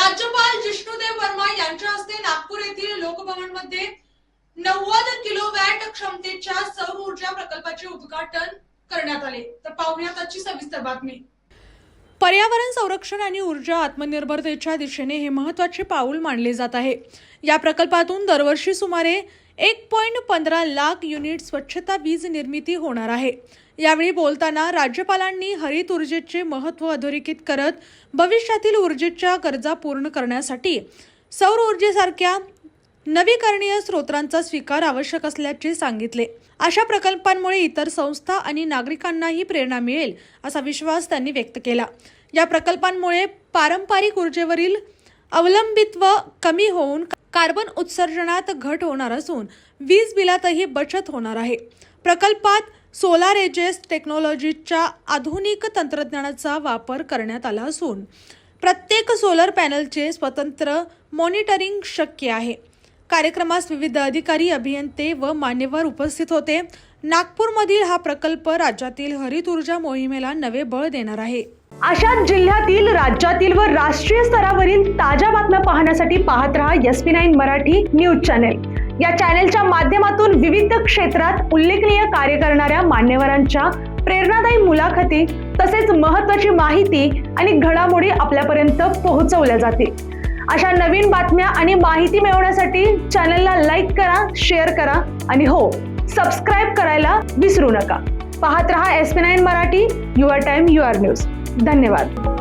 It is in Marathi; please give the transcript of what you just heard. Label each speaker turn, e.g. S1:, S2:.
S1: राज्यपाल जिष्णुदेव वर्मा यांच्या हस्ते नागपूर येथील लोकभवनमध्ये 90 किलोवॅट क्षमतेच्या सौर ऊर्जा प्रकल्पाचे उद्घाटन करण्यात आले। तर पाहूयात आजची सविस्तर बातमी। पर्यावरण संरक्षण आणि ऊर्जा आत्मनिर्भरतेच्या दिशेने हे महत्त्वाचे पाऊल मानले जात आहे। या प्रकल्पातून दरवर्षी सुमारे 1.15 लाख युनिट स्वच्छता वीज निर्मिती होणार आहे। यावेळी बोलताना राज्यपालांनी हरित ऊर्जेचे महत्त्व अधोरेखित करत भविष्यातील ऊर्जेच्या गरजा पूर्ण करण्यासाठी सौर ऊर्जेसारख्या नवीकरणीय स्रोतांचा स्वीकार आवश्यक असल्याचे सांगितले। अशा प्रकल्पांमुळे इतर संस्था आणि नागरिकांनाही प्रेरणा मिळेल असा विश्वास त्यांनी व्यक्त केला। या प्रकल्पांमुळे पारंपरिक ऊर्जेवरील अवलंबित्व कमी होऊन कार्बन उत्सर्जनात घट होणार असून वीज बिलातही बचत होणार आहे। प्रकल्पात सोलार एजेस टेक्नॉलॉजीच्या आधुनिक तंत्रज्ञानाचा वापर करण्यात आला असून प्रत्येक सोलर पॅनलचे स्वतंत्र मॉनिटरिंग शक्य आहे। कार्यक्रमास विविध अधिकारी, अभियंते व मान्यवर उपस्थित होते। नागपूरमधील हा प्रकल्प राज्यातील हरित ऊर्जा मोहिमेला नवे बळ देणार आहे।
S2: अशाच जिल्ह्यातील, राज्यातील व राष्ट्रीय स्तरावरील ताज्या बातम्या पाहण्यासाठी पाहत रहा SP9 मराठी न्यूज चॅनेल। या चॅनेलच्या माध्यमातून विविध क्षेत्रात उल्लेखनीय कार्य करणाऱ्या मान्यवरांच्या प्रेरणादायी मुलाखती तसेच महत्त्वाची माहिती आणि घडामोडी आपल्यापर्यंत पोहोचवल्या जातील। अशा नवीन बातम्या आणि माहिती मिळवण्यासाठी चॅनलला लाईक करा, शेअर करा आणि हो, सबस्क्राईब करायला विसरू नका। पाहत रहा SP9 Marathi, your time your news. धन्यवाद।